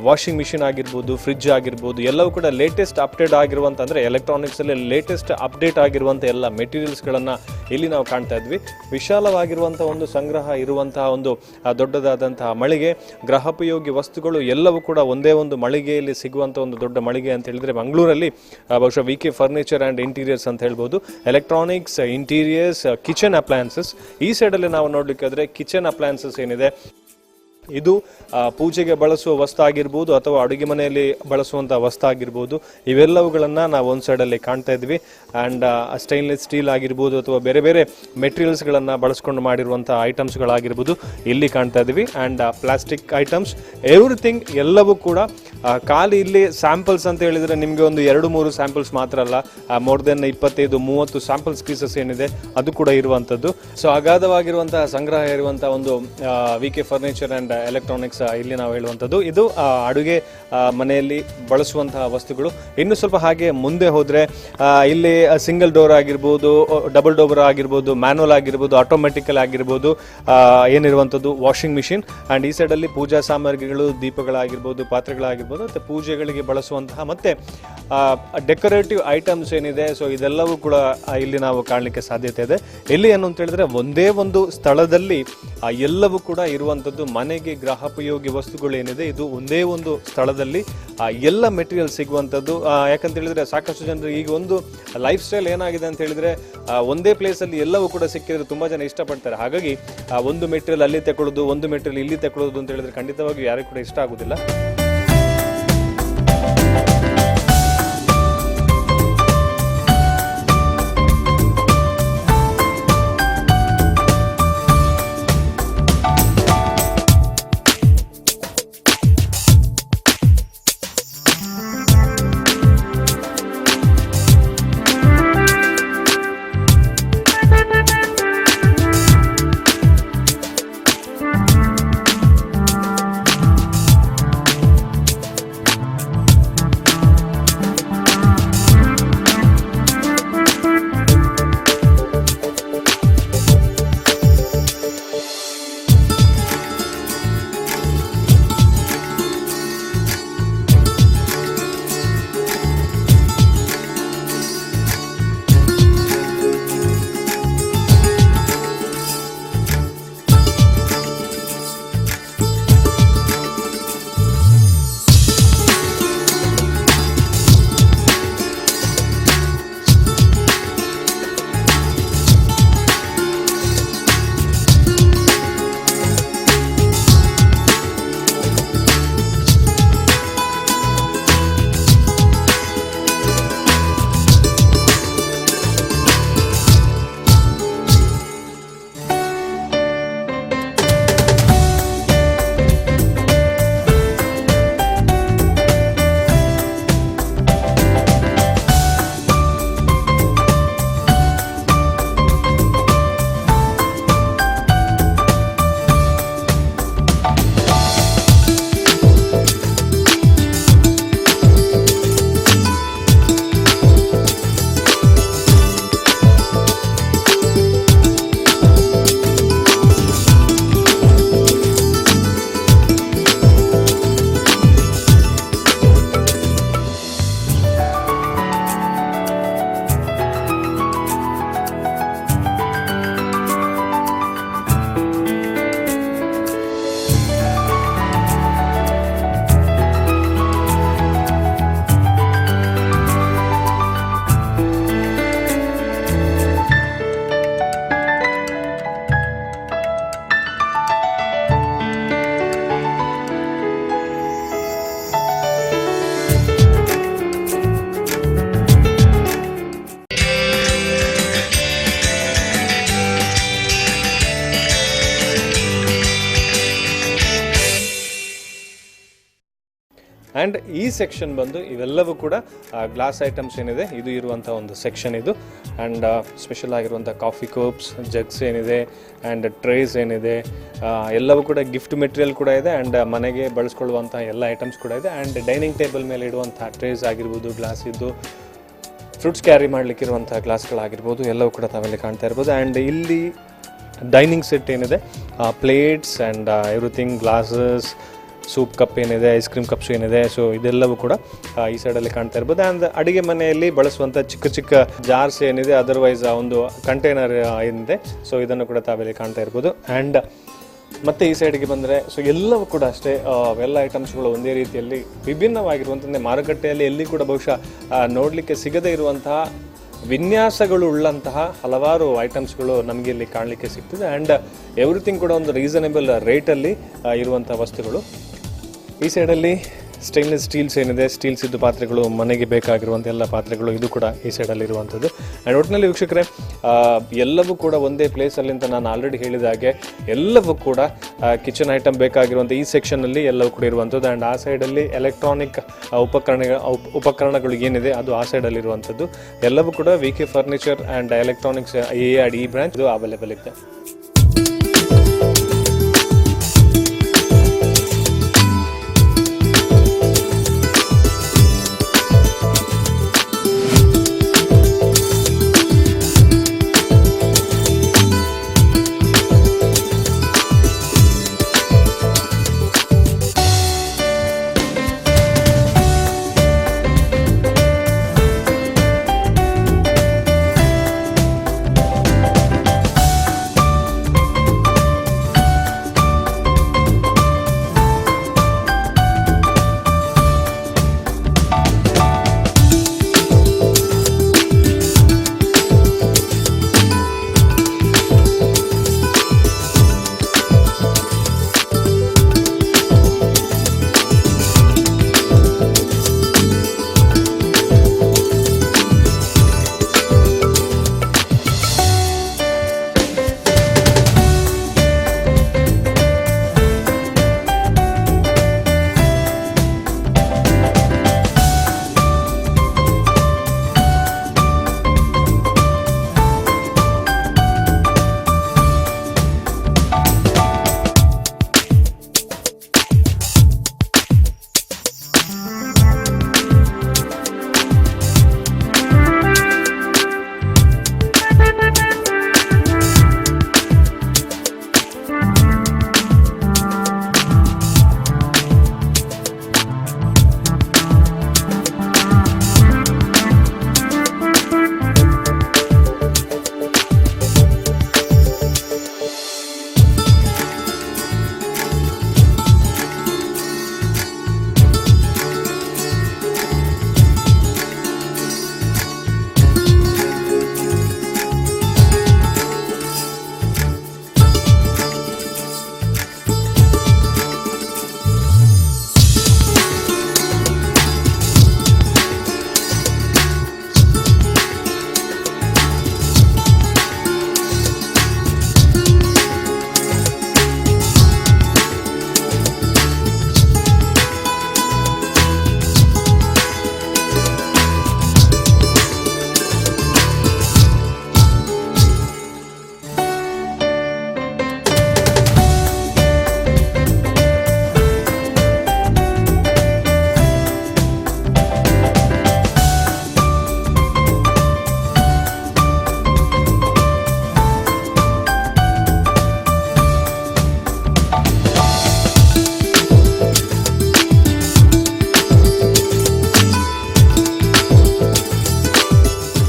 ವಾಷಿಂಗ್ ಮಿಷಿನ್ ಆಗಿರ್ಬೋದು, ಫ್ರಿಡ್ಜ್ ಆಗಿರ್ಬೋದು, ಎಲ್ಲವೂ ಕೂಡ ಲೇಟೆಸ್ಟ್ ಅಪ್ಡೇಟ್ ಆಗಿರುವಂಥ, ಅಂದರೆ ಎಲೆಕ್ಟ್ರಾನಿಕ್ಸಲ್ಲಿ ಲೇಟೆಸ್ಟ್ ಅಪ್ಡೇಟ್ ಆಗಿರುವಂಥ ಎಲ್ಲ ಮೆಟೀರಿಯಲ್ಸ್ಗಳನ್ನು ಇಲ್ಲಿ ನಾವು ಕಾಣ್ತಾ ಇದ್ವಿ. ವಿಶಾಲವಾಗಿರುವಂಥ ಒಂದು ಸಂಗ್ರಹ ಇರುವಂತಹ ಒಂದು ದೊಡ್ಡದಾದಂತಹ ಮಳಿಗೆ, ಗೃಹೋಪಯೋಗಿ ವಸ್ತುಗಳು ಎಲ್ಲವೂ ಕೂಡ ಒಂದೇ ಒಂದು ಮಳಿಗೆಯಲ್ಲಿ ಸಿಗುವಂಥ ಒಂದು ದೊಡ್ಡ ಮಳಿಗೆ ಅಂತ ಹೇಳಿದರೆ ಮಂಗಳೂರಲ್ಲಿ ಬಹುಶಃ V K furniture and interiors ಅಂತ ಹೇಳ್ಬೋದು. Electronics, interiors, kitchen appliances. ಈ ಸೈಡಲ್ಲಿ ನಾವು ನೋಡಲಿಕ್ಕಾದ್ರೆ ಕಿಚನ್ ಅಪ್ಲಯನ್ಸಸ್ ಏನಿದೆ ಇದು ಪೂಜೆಗೆ ಬಳಸುವ ವಸ್ತು ಆಗಿರ್ಬೋದು ಅಥವಾ ಅಡುಗೆ ಮನೆಯಲ್ಲಿ ಬಳಸುವಂಥ ವಸ್ತು ಆಗಿರ್ಬೋದು, ಇವೆಲ್ಲವುಗಳನ್ನು ನಾವು ಒಂದು ಸೈಡಲ್ಲಿ ಕಾಣ್ತಾ ಇದ್ವಿ. ಆ್ಯಂಡ್ ಸ್ಟೈನ್ಲೆಸ್ ಸ್ಟೀಲ್ ಆಗಿರ್ಬೋದು ಅಥವಾ ಬೇರೆ ಬೇರೆ ಮೆಟೀರಿಯಲ್ಸ್ಗಳನ್ನು ಬಳಸ್ಕೊಂಡು ಮಾಡಿರುವಂಥ ಐಟಮ್ಸ್ಗಳಾಗಿರ್ಬೋದು ಇಲ್ಲಿ ಕಾಣ್ತಾ ಇದ್ವಿ. ಆ್ಯಂಡ್ ಪ್ಲಾಸ್ಟಿಕ್ ಐಟಮ್ಸ್, ಎವ್ರಿಥಿಂಗ್ ಎಲ್ಲವೂ ಕೂಡ ಖಾಲಿ ಇಲ್ಲಿ ಸ್ಯಾಂಪಲ್ಸ್ ಅಂತ ಹೇಳಿದರೆ ನಿಮಗೆ ಒಂದು 2-3 ಸ್ಯಾಂಪಲ್ಸ್ ಮಾತ್ರ ಅಲ್ಲ, ಮೋರ್ ದೆನ್ 25-30 ಸ್ಯಾಂಪಲ್ಸ್ ಪೀಸಸ್ ಏನಿದೆ ಅದು ಕೂಡ ಇರುವಂಥದ್ದು. ಸೊ ಅಗಾಧವಾಗಿರುವಂತಹ ಸಂಗ್ರಹ ಇರುವಂಥ ಒಂದು V K furniture and electronics ಇಲ್ಲಿ ನಾವು ಹೇಳುವಂಥದ್ದು. ಇದು ಅಡುಗೆ ಮನೆಯಲ್ಲಿ ಬಳಸುವಂತಹ ವಸ್ತುಗಳು. ಇನ್ನು ಸ್ವಲ್ಪ ಹಾಗೆ ಮುಂದೆ ಹೋದರೆ ಇಲ್ಲಿ ಸಿಂಗಲ್ ಡೋರ್ ಆಗಿರ್ಬೋದು, ಡಬಲ್ ಡೋರ್ ಆಗಿರ್ಬೋದು, ಮ್ಯಾನುವಲ್ ಆಗಿರ್ಬೋದು, ಆಟೋಮೆಟಿಕಲ್ ಆಗಿರ್ಬೋದು ಏನಿರುವಂಥದ್ದು ವಾಷಿಂಗ್ ಮಿಷಿನ್. ಆ್ಯಂಡ್ ಈ ಸೈಡಲ್ಲಿ ಪೂಜಾ ಸಾಮಗ್ರಿಗಳು, ದೀಪಗಳಾಗಿರ್ಬೋದು, ಪಾತ್ರೆಗಳಾಗಿರ್ಬೋದು, ಮತ್ತು ಪೂಜೆಗಳಿಗೆ ಬಳಸುವಂತಹ ಮತ್ತು ಡೆಕೋರೇಟಿವ್ ಐಟಮ್ಸ್ ಏನಿದೆ ಸೊ ಇದೆಲ್ಲವೂ ಕೂಡ ಇಲ್ಲಿ ನಾವು ಕಾಣಲಿಕ್ಕೆ ಸಾಧ್ಯತೆ ಇದೆ. ಎಲ್ಲಿ ಏನು ಅಂತ ಹೇಳಿದ್ರೆ ಒಂದೇ ಒಂದು ಸ್ಥಳದಲ್ಲಿ ಎಲ್ಲವೂ ಕೂಡ ಇರುವಂಥದ್ದು. ಮನೆಗೆ ಗೃಹೋಪಯೋಗಿ ವಸ್ತುಗಳು ಏನಿದೆ ಇದು ಒಂದೇ ಒಂದು ಸ್ಥಳದಲ್ಲಿ ಎಲ್ಲ ಮೆಟೀರಿಯಲ್ ಸಿಗುವಂಥದ್ದು. ಯಾಕಂತ ಹೇಳಿದ್ರೆ ಸಾಕಷ್ಟು ಜನರು ಈಗ ಒಂದು ಲೈಫ್ ಸ್ಟೈಲ್ ಏನಾಗಿದೆ ಅಂತ ಹೇಳಿದ್ರೆ ಒಂದೇ ಪ್ಲೇಸಲ್ಲಿ ಎಲ್ಲವೂ ಕೂಡ ಸಿಕ್ಕಿದ್ರೆ ತುಂಬ ಜನ ಇಷ್ಟಪಡ್ತಾರೆ. ಹಾಗಾಗಿ ಒಂದು ಮೆಟೀರಿಯಲ್ ಅಲ್ಲಿ ತಗೊಳ್ಳೋದು, ಒಂದು ಮೆಟೀರಿಯಲ್ ಇಲ್ಲಿ ತಗೊಳ್ಳೋದು ಅಂತ ಹೇಳಿದ್ರೆ ಖಂಡಿತವಾಗಿ ಯಾರಿಗೂ ಕೂಡ ಇಷ್ಟ ಆಗೋದಿಲ್ಲ. ಆ್ಯಂಡ್ ಈ ಸೆಕ್ಷನ್ ಬಂದು ಇವೆಲ್ಲವೂ ಕೂಡ ಗ್ಲಾಸ್ ಐಟಮ್ಸ್ ಏನಿದೆ ಇದು ಇರುವಂಥ ಒಂದು ಸೆಕ್ಷನ್ ಇದು. ಆ್ಯಂಡ್ ಸ್ಪೆಷಲ್ ಆಗಿರುವಂಥ ಕಾಫಿ ಕಪ್ಸ್, ಜಗ್ಸ್ ಏನಿದೆ ಆ್ಯಂಡ್ ಟ್ರೇಸ್ ಏನಿದೆ ಎಲ್ಲವೂ ಕೂಡ ಗಿಫ್ಟ್ ಮೆಟೀರಿಯಲ್ ಕೂಡ ಇದೆ. ಆ್ಯಂಡ್ ಮನೆಗೆ ಬಳಸ್ಕೊಳ್ಳುವಂಥ ಎಲ್ಲ ಐಟಮ್ಸ್ ಕೂಡ ಇದೆ. ಆ್ಯಂಡ್ ಡೈನಿಂಗ್ ಟೇಬಲ್ ಮೇಲೆ ಇಡುವಂಥ ಟ್ರೇಸ್ ಆಗಿರ್ಬೋದು, ಗ್ಲಾಸ್ ಇದ್ದು ಫ್ರೂಟ್ಸ್ ಕ್ಯಾರಿ ಮಾಡಲಿಕ್ಕಿರುವಂಥ ಗ್ಲಾಸ್ಗಳಾಗಿರ್ಬೋದು ಎಲ್ಲವೂ ಕೂಡ ತಾವೆಲ್ಲಿ ಕಾಣ್ತಾ ಇರ್ಬೋದು. ಆ್ಯಂಡ್ ಇಲ್ಲಿ ಡೈನಿಂಗ್ ಸೆಟ್ ಏನಿದೆ, plates and everything, glasses, soup cup ಏನಿದೆ, ಐಸ್ ಕ್ರೀಮ್ ಕಪ್ಸ್ ಏನಿದೆ, ಸೊ ಇದೆಲ್ಲವೂ ಕೂಡ ಈ ಸೈಡಲ್ಲಿ ಕಾಣ್ತಾ ಇರ್ಬೋದು. ಆ್ಯಂಡ್ ಅಡುಗೆ ಮನೆಯಲ್ಲಿ ಬಳಸುವಂಥ ಚಿಕ್ಕ ಚಿಕ್ಕ ಜಾರ್ಸ್ ಏನಿದೆ, ಅದರ್ವೈಸ್ ಒಂದು ಕಂಟೈನರ್ ಏನಿದೆ, ಸೊ ಇದನ್ನು ಕೂಡ ತಾವೆಲ್ಲಿ ಕಾಣ್ತಾ ಇರ್ಬೋದು. ಆ್ಯಂಡ್ ಮತ್ತು ಈ ಸೈಡ್ಗೆ ಬಂದರೆ ಸೊ ಎಲ್ಲವೂ ಕೂಡ ಅಷ್ಟೇ ಎಲ್ಲ ಐಟಮ್ಸ್ಗಳು ಒಂದೇ ರೀತಿಯಲ್ಲಿ ವಿಭಿನ್ನವಾಗಿರುವಂಥ ಮಾರುಕಟ್ಟೆಯಲ್ಲಿ ಎಲ್ಲಿ ಕೂಡ ಬಹುಶಃ ನೋಡಲಿಕ್ಕೆ ಸಿಗದೇ ಇರುವಂತಹ ವಿನ್ಯಾಸಗಳು ಉಳ್ಳಂತಹ ಹಲವಾರು ಐಟಮ್ಸ್ಗಳು ನಮಗೆ ಇಲ್ಲಿ ಕಾಣಲಿಕ್ಕೆ ಸಿಗ್ತದೆ. ಆ್ಯಂಡ್ ಎವ್ರಿಥಿಂಗ್ ಕೂಡ ಒಂದು ರೀಸನೇಬಲ್ ರೇಟಲ್ಲಿ ಇರುವಂಥ ವಸ್ತುಗಳು. ಈ ಸೈಡಲ್ಲಿ ಸ್ಟೇನ್ಲೆಸ್ ಸ್ಟೀಲ್ಸ್ ಏನಿದೆ, ಸ್ಟೀಲ್ಸ್ ಇದ್ದು ಪಾತ್ರೆಗಳು, ಮನೆಗೆ ಬೇಕಾಗಿರುವಂಥ ಎಲ್ಲ ಪಾತ್ರೆಗಳು ಇದು ಕೂಡ ಈ ಸೈಡಲ್ಲಿ ಇರುವಂಥದ್ದು. ಆ್ಯಂಡ್ ಒಟ್ಟಿನಲ್ಲಿ ವೀಕ್ಷಕರೇ ಎಲ್ಲವೂ ಕೂಡ ಒಂದೇ ಪ್ಲೇಸಲ್ಲಿ ಅಂತ ನಾನು ಆಲ್ರೆಡಿ ಹೇಳಿದ ಹಾಗೆ ಎಲ್ಲವೂ ಕೂಡ ಕಿಚನ್ ಐಟಮ್ ಬೇಕಾಗಿರುವಂಥ ಈ ಸೆಕ್ಷನಲ್ಲಿ ಎಲ್ಲವೂ ಕೂಡ ಇರುವಂಥದ್ದು. ಆ್ಯಂಡ್ ಆ ಸೈಡಲ್ಲಿ ಎಲೆಕ್ಟ್ರಾನಿಕ್ ಉಪಕರಣಗಳು ಏನಿದೆ ಅದು ಆ ಸೈಡಲ್ಲಿ ಇರುವಂಥದ್ದು. ಎಲ್ಲವೂ ಕೂಡ ವಿಕೆ ಫರ್ನಿಚರ್ ಆ್ಯಂಡ್ ಎಲೆಕ್ಟ್ರಾನಿಕ್ಸ್ ಈ ಬ್ರಾಂಚ್ ಇದು ಅವೈಲೇಬಲ್ ಇದೆ.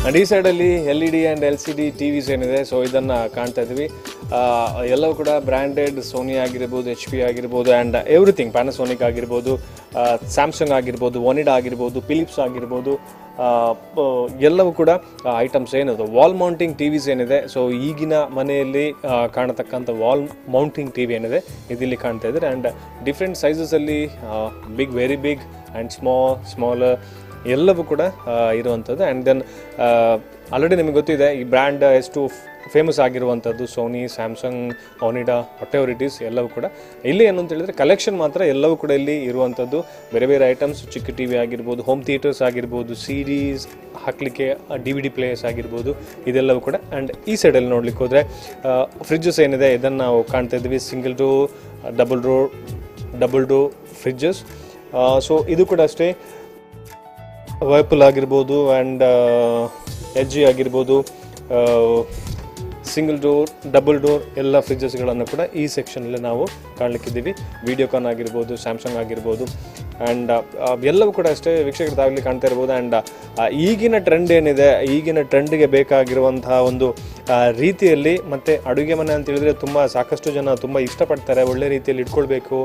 ಆ್ಯಂಡ್ ಈ ಸೈಡಲ್ಲಿ LED ಆ್ಯಂಡ್ LCD TVs ಏನಿದೆ, ಸೊ ಇದನ್ನು ಕಾಣ್ತಾ ಇದ್ದೀವಿ. ಎಲ್ಲವೂ ಕೂಡ ಬ್ರ್ಯಾಂಡೆಡ್, ಸೋನಿ ಆಗಿರ್ಬೋದು, HP ಆಗಿರ್ಬೋದು, ಆ್ಯಂಡ್ ಎವ್ರಿಥಿಂಗ್, ಪ್ಯಾನಾಸೋನಿಕ್ ಆಗಿರ್ಬೋದು, ಸ್ಯಾಮ್ಸಂಗ್ ಆಗಿರ್ಬೋದು, ಒನಿಡಾ ಆಗಿರ್ಬೋದು, ಫಿಲಿಪ್ಸ್ ಆಗಿರ್ಬೋದು, ಎಲ್ಲವೂ ಕೂಡ ಐಟಮ್ಸ್ ಏನದು ವಾಲ್ ಮೌಂಟಿಂಗ್ TVs ಏನಿದೆ. ಸೊ ಈಗಿನ ಮನೆಯಲ್ಲಿ ಕಾಣತಕ್ಕಂಥ ವಾಲ್ ಮೌಂಟಿಂಗ್ TV ಏನಿದೆ ಇದಿಲ್ಲಿ ಕಾಣ್ತಾ ಇದ್ದಾರೆ. ಆ್ಯಂಡ್ ಡಿಫ್ರೆಂಟ್ ಸೈಜಸಲ್ಲಿ big, very big and smaller ಎಲ್ಲವೂ ಕೂಡ ಇರುವಂಥದ್ದು. ಆ್ಯಂಡ್ ದೆನ್ ಆಲ್ರೆಡಿ ನಿಮಗೆ ಗೊತ್ತಿದೆ ಈ ಬ್ರ್ಯಾಂಡ್ ಎಷ್ಟು ಫೇಮಸ್ ಆಗಿರುವಂಥದ್ದು Sony, Samsung, Onida, whatever it is ಎಲ್ಲವೂ ಕೂಡ ಇಲ್ಲಿ ಏನು ಅಂತ ಹೇಳಿದ್ರೆ ಕಲೆಕ್ಷನ್ ಮಾತ್ರ ಎಲ್ಲವೂ ಕೂಡ ಇಲ್ಲಿ ಇರುವಂಥದ್ದು. ಬೇರೆ ಬೇರೆ ಐಟಮ್ಸ್, ಚಿಕ್ಕ ಟಿ ವಿ ಆಗಿರ್ಬೋದು, ಹೋಮ್ ಥಿಯೇಟರ್ಸ್ ಆಗಿರ್ಬೋದು, ಸೀರೀಸ್ ಹಾಕಲಿಕ್ಕೆ DVD ಪ್ಲೇಯರ್ಸ್ ಆಗಿರ್ಬೋದು, ಇದೆಲ್ಲವೂ ಕೂಡ. ಆ್ಯಂಡ್ ಈ ಸೈಡಲ್ಲಿ ನೋಡ್ಲಿಕ್ಕೆ ಹೋದರೆ ಫ್ರಿಡ್ಜಸ್ ಏನಿದೆ ಇದನ್ನು ನಾವು ಕಾಣ್ತಾ ಇದ್ವಿ. Single door, double door ಫ್ರಿಡ್ಜಸ್. So ಇದು ಕೂಡ ಅಷ್ಟೇ ವರ್ಪೂಲ್ ಆಗಿರ್ಬೋದು ಆ್ಯಂಡ್ LG ಆಗಿರ್ಬೋದು, ಸಿಂಗಲ್ ಡೋರ್, ಡಬಲ್ ಡೋರ್ ಎಲ್ಲ ಫ್ರಿಡ್ಜಸ್ಗಳನ್ನು ಕೂಡ ಈ ಸೆಕ್ಷನಲ್ಲಿ ನಾವು ಕಾಣಲಿಕ್ಕಿದ್ದೀವಿ. ವಿಡಿಯೋಕಾನ್ ಆಗಿರ್ಬೋದು, ಸ್ಯಾಮ್ಸಂಗ್ ಆಗಿರ್ಬೋದು ಆ್ಯಂಡ್ ಎಲ್ಲವೂ ಕೂಡ ಅಷ್ಟೇ ವೀಕ್ಷಕರಾಗಲಿ ಕಾಣ್ತಾ ಇರ್ಬೋದು. ಆ್ಯಂಡ್ ಈಗಿನ ಟ್ರೆಂಡ್ ಏನಿದೆ, ಈಗಿನ ಟ್ರೆಂಡ್ಗೆ ಬೇಕಾಗಿರುವಂತಹ ಒಂದು ರೀತಿಯಲ್ಲಿ ಮತ್ತು ಅಡುಗೆ ಮನೆ ಅಂತ ಹೇಳಿದ್ರೆ ಸಾಕಷ್ಟು ಜನ ತುಂಬ ಇಷ್ಟಪಡ್ತಾರೆ. ಒಳ್ಳೆ ರೀತಿಯಲ್ಲಿ ಇಟ್ಕೊಳ್ಬೇಕು,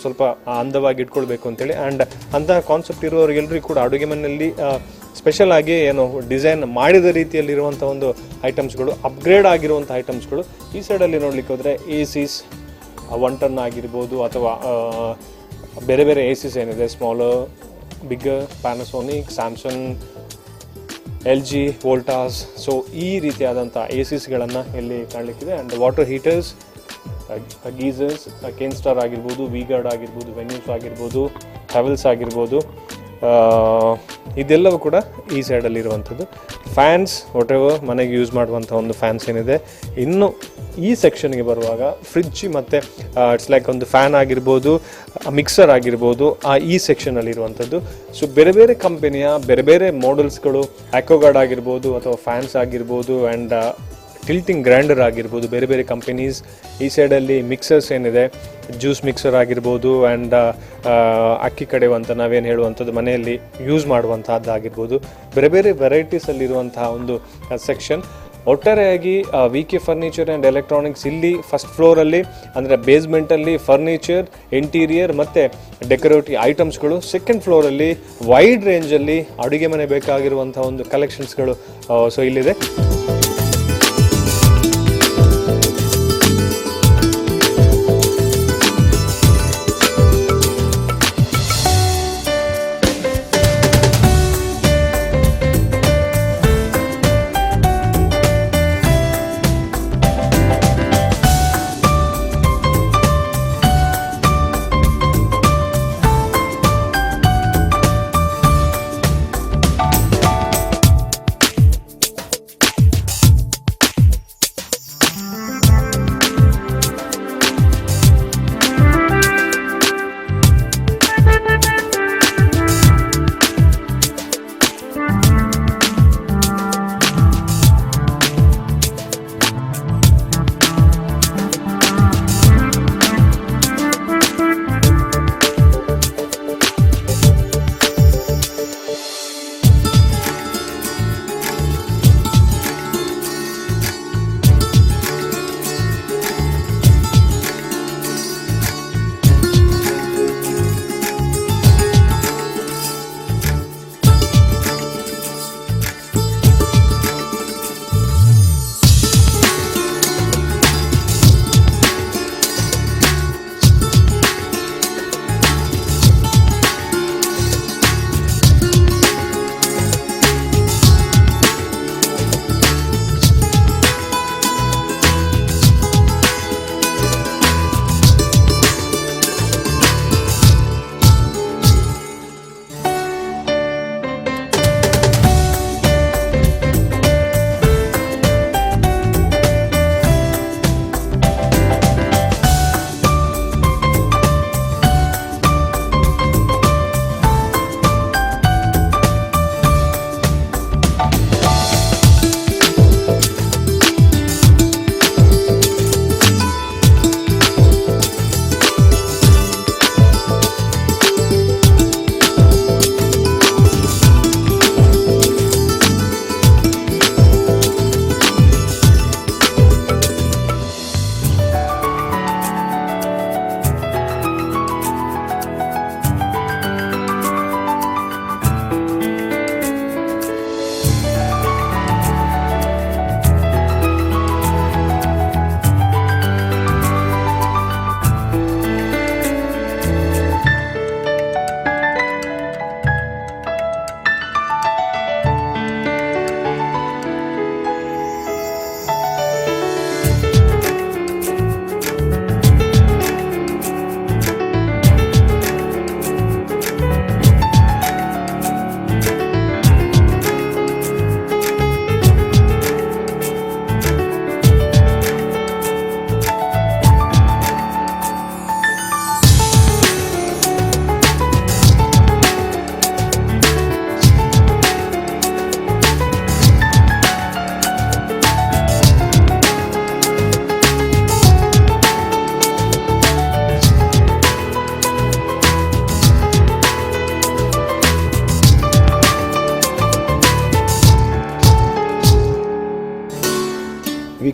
ಸ್ವಲ್ಪ ಅಂದವಾಗಿ ಇಟ್ಕೊಳ್ಬೇಕು ಅಂತೇಳಿ. ಆ್ಯಂಡ್ ಅಂತಹ ಕಾನ್ಸೆಪ್ಟ್ ಇರೋರಿಗೆಲ್ಲರಿಗೂ ಕೂಡ ಅಡುಗೆ ಮನೆಯಲ್ಲಿ ಸ್ಪೆಷಲ್ ಆಗಿ ಏನು ಡಿಸೈನ್ ಮಾಡಿದ ರೀತಿಯಲ್ಲಿರುವಂಥ ಒಂದು ಐಟಮ್ಸ್ಗಳು, ಅಪ್ಗ್ರೇಡ್ ಆಗಿರುವಂಥ ಐಟಮ್ಸ್ಗಳು ಈ ಸೈಡಲ್ಲಿ ನೋಡ್ಲಿಕ್ಕೆ ಹೋದರೆ ACs 1 ಟನ್ ಆಗಿರ್ಬೋದು, ಅಥವಾ ಬೇರೆ ಬೇರೆ ACs ಏನಿದೆ, smaller, bigger, Panasonic, Samsung, LG, Voltas. So ಈ ರೀತಿಯಾದಂಥ ACsಗಳನ್ನು ಇಲ್ಲಿ ಕಾಣಲಿಕ್ಕಿದೆ. ಆ್ಯಂಡ್ ವಾಟರ್ ಹೀಟರ್ಸ್, ಗೀಸರ್ಸ್, ಕೇನ್ಸ್ಟಾರ್ ಆಗಿರ್ಬೋದು, ವಿಗಾರ್ಡ್ ಆಗಿರ್ಬೋದು, ವೆನ್ಯೂಸ್ ಆಗಿರ್ಬೋದು, ಹೆವೆಲ್ಸ್ ಆಗಿರ್ಬೋದು, ಇದೆಲ್ಲವೂ ಕೂಡ ಈ ಸೈಡಲ್ಲಿರುವಂಥದ್ದು. ಫ್ಯಾನ್ಸ್, ವಾಟೆವರ್ ಮನೆಗೆ ಯೂಸ್ ಮಾಡುವಂಥ ಒಂದು ಫ್ಯಾನ್ಸ್ ಏನಿದೆ. ಇನ್ನು ಈ ಸೆಕ್ಷನ್ಗೆ ಬರುವಾಗ ಫ್ರಿಡ್ಜ್ ಮತ್ತು ಇಟ್ಸ್ ಲೈಕ್ ಒಂದು ಫ್ಯಾನ್ ಆಗಿರ್ಬೋದು, ಮಿಕ್ಸರ್ ಆಗಿರ್ಬೋದು, ಈ ಸೆಕ್ಷನಲ್ಲಿರುವಂಥದ್ದು. ಸೊ ಬೇರೆ ಬೇರೆ ಕಂಪನಿಯ ಬೇರೆ ಬೇರೆ ಮಾಡೆಲ್ಸ್ಗಳು, ಆ್ಯಕ್ವಾಗಾರ್ಡ್ ಆಗಿರ್ಬೋದು ಅಥವಾ ಫ್ಯಾನ್ಸ್ ಆಗಿರ್ಬೋದು ಆ್ಯಂಡ್ ಟಿಲ್ಟಿಂಗ್ ಗ್ರೈಂಡರ್ ಆಗಿರ್ಬೋದು, ಬೇರೆ ಬೇರೆ ಕಂಪನೀಸ್. ಈ ಸೈಡಲ್ಲಿ ಮಿಕ್ಸರ್ಸ್ ಏನಿದೆ, ಜ್ಯೂಸ್ ಮಿಕ್ಸರ್ ಆಗಿರ್ಬೋದು ಆ್ಯಂಡ್ ಅಕ್ಕಿ ಕಡೆಯುವಂಥ ನಾವೇನು ಹೇಳುವಂಥದ್ದು ಮನೆಯಲ್ಲಿ ಯೂಸ್ ಮಾಡುವಂಥದ್ದು ಆಗಿರ್ಬೋದು, ಬೇರೆ ಬೇರೆ ವೆರೈಟೀಸಲ್ಲಿರುವಂತಹ ಒಂದು ಸೆಕ್ಷನ್. ಒಟ್ಟಾರೆಯಾಗಿ VK ಫರ್ನಿಚರ್ ಆ್ಯಂಡ್ ಎಲೆಕ್ಟ್ರಾನಿಕ್ಸ್ ಇಲ್ಲಿ ಫಸ್ಟ್ ಫ್ಲೋರಲ್ಲಿ ಅಂದರೆ ಬೇಸ್ಮೆಂಟಲ್ಲಿ ಫರ್ನಿಚರ್, ಇಂಟೀರಿಯರ್ ಮತ್ತು ಡೆಕೋರೇಟಿವ್ ಐಟಮ್ಸ್ಗಳು, ಸೆಕೆಂಡ್ ಫ್ಲೋರಲ್ಲಿ ವೈಡ್ ರೇಂಜಲ್ಲಿ ಅಡುಗೆ ಮನೆ ಬೇಕಾಗಿರುವಂಥ ಒಂದು ಕಲೆಕ್ಷನ್ಸ್ಗಳು ಸೊ ಇಲ್ಲಿದೆ.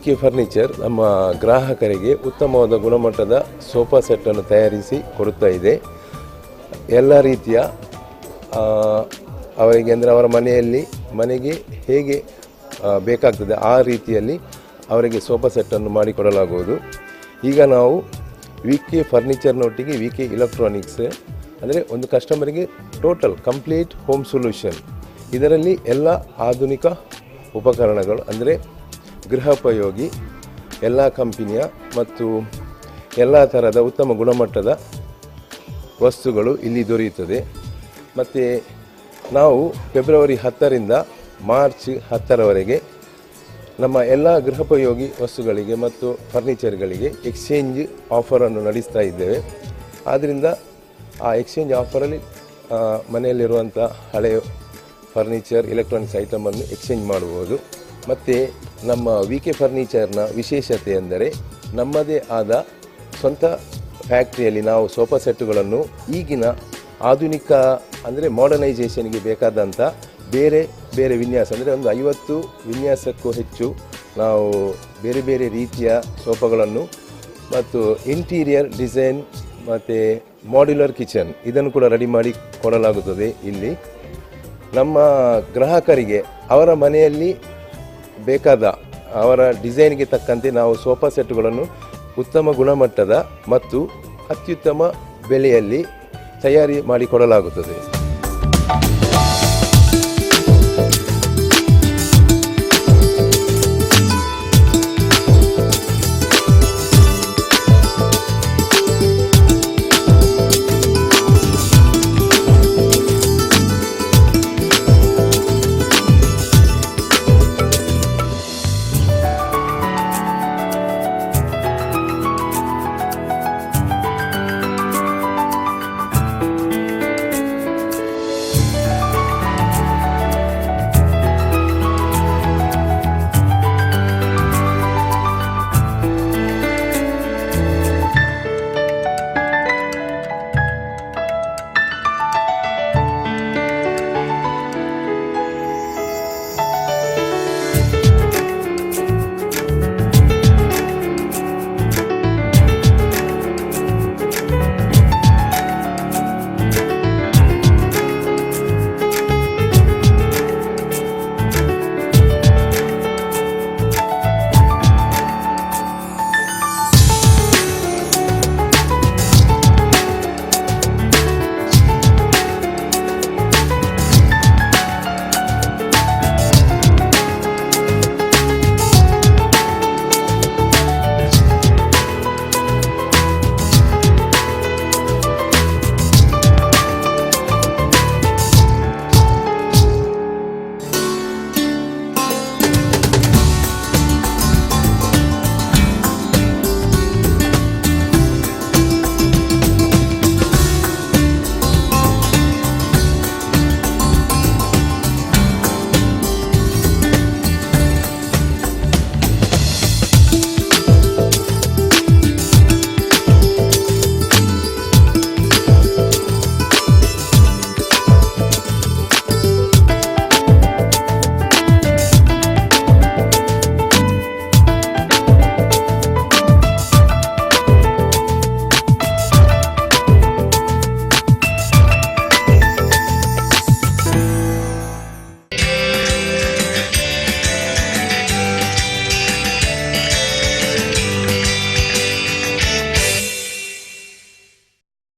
ಕೆ ಫರ್ನಿಚರ್ ನಮ್ಮ ಗ್ರಾಹಕರಿಗೆ ಉತ್ತಮವಾದ ಗುಣಮಟ್ಟದ ಸೋಫಾ ಸೆಟ್ಟನ್ನು ತಯಾರಿಸಿ ಕೊಡುತ್ತಾ ಇದೆ. ಎಲ್ಲ ರೀತಿಯ ಅವರಿಗೆ ಅಂದರೆ ಅವರ ಮನೆಗೆ ಹೇಗೆ ಬೇಕಾಗ್ತದೆ ಆ ರೀತಿಯಲ್ಲಿ ಅವರಿಗೆ ಸೋಫಾ ಸೆಟ್ಟನ್ನು ಮಾಡಿಕೊಡಲಾಗುವುದು. ಈಗ ನಾವು ವಿ ಕೆ ಫರ್ನಿಚರ್ನೊಟ್ಟಿಗೆ ವಿ ಕೆ ಇಲೆಕ್ಟ್ರಾನಿಕ್ಸ್ ಅಂದರೆ ಒಂದು ಕಸ್ಟಮರಿಗೆ ಟೋಟಲ್ ಕಂಪ್ಲೀಟ್ ಹೋಮ್ ಸೊಲ್ಯೂಷನ್, ಇದರಲ್ಲಿ ಎಲ್ಲ ಆಧುನಿಕ ಉಪಕರಣಗಳು ಅಂದರೆ ಗೃಹೋಪಯೋಗಿ ಎಲ್ಲ ಕಂಪನಿಯ ಮತ್ತು ಎಲ್ಲ ಥರದ ಉತ್ತಮ ಗುಣಮಟ್ಟದ ವಸ್ತುಗಳು ಇಲ್ಲಿ ದೊರೆಯುತ್ತದೆ. ಮತ್ತು ನಾವು ಫೆಬ್ರವರಿ 10ರಿಂದ ಮಾರ್ಚ್ 10ರವರೆಗೆ ನಮ್ಮ ಎಲ್ಲ ಗೃಹೋಪಯೋಗಿ ವಸ್ತುಗಳಿಗೆ ಮತ್ತು ಫರ್ನಿಚರ್ಗಳಿಗೆ ಎಕ್ಸ್ಚೇಂಜ್ ಆಫರನ್ನು ನಡೆಸ್ತಾ ಇದ್ದೇವೆ. ಆದ್ದರಿಂದ ಆ ಎಕ್ಸ್ಚೇಂಜ್ ಆಫರಲ್ಲಿ ಮನೆಯಲ್ಲಿರುವಂಥ ಹಳೆಯ ಫರ್ನಿಚರ್ ಎಲೆಕ್ಟ್ರಾನಿಕ್ಸ್ ಐಟಮನ್ನು ಎಕ್ಸ್ಚೇಂಜ್ ಮಾಡುವುದು. ಮತ್ತು ನಮ್ಮ ವಿ ಕೆ ಫರ್ನಿಚರ್ನ ವಿಶೇಷತೆ ಎಂದರೆ ನಮ್ಮದೇ ಆದ ಸ್ವಂತ ಫ್ಯಾಕ್ಟ್ರಿಯಲ್ಲಿ ನಾವು ಸೋಫಾ ಸೆಟ್ಟುಗಳನ್ನು ಈಗಿನ ಆಧುನಿಕ ಅಂದರೆ ಮಾಡರ್ನೈಸೇಷನ್ಗೆ ಬೇಕಾದಂಥ ಬೇರೆ ಬೇರೆ ವಿನ್ಯಾಸ ಅಂದರೆ ಒಂದು 50 ವಿನ್ಯಾಸಕ್ಕೂ ಹೆಚ್ಚು ನಾವು ಬೇರೆ ಬೇರೆ ರೀತಿಯ ಸೋಫಾಗಳನ್ನು ಮತ್ತು ಇಂಟೀರಿಯರ್ ಡಿಸೈನ್ ಮತ್ತು ಮಾಡ್ಯುಲರ್ ಕಿಚನ್ ಇದನ್ನು ಕೂಡ ರೆಡಿ ಮಾಡಿ ಕೊಡಲಾಗುತ್ತದೆ. ಇಲ್ಲಿ ನಮ್ಮ ಗ್ರಾಹಕರಿಗೆ ಅವರ ಮನೆಯಲ್ಲಿ ಬೇಕಾದ ಅವರ ಡಿಸೈನ್ಗೆ ತಕ್ಕಂತೆ ನಾವು ಸೋಫಾ ಸೆಟ್ಟುಗಳನ್ನು ಉತ್ತಮ ಗುಣಮಟ್ಟದ ಮತ್ತು ಅತ್ಯುತ್ತಮ ಬೆಲೆಯಲ್ಲಿ ತಯಾರಿ ಮಾಡಿಕೊಡಲಾಗುತ್ತದೆ.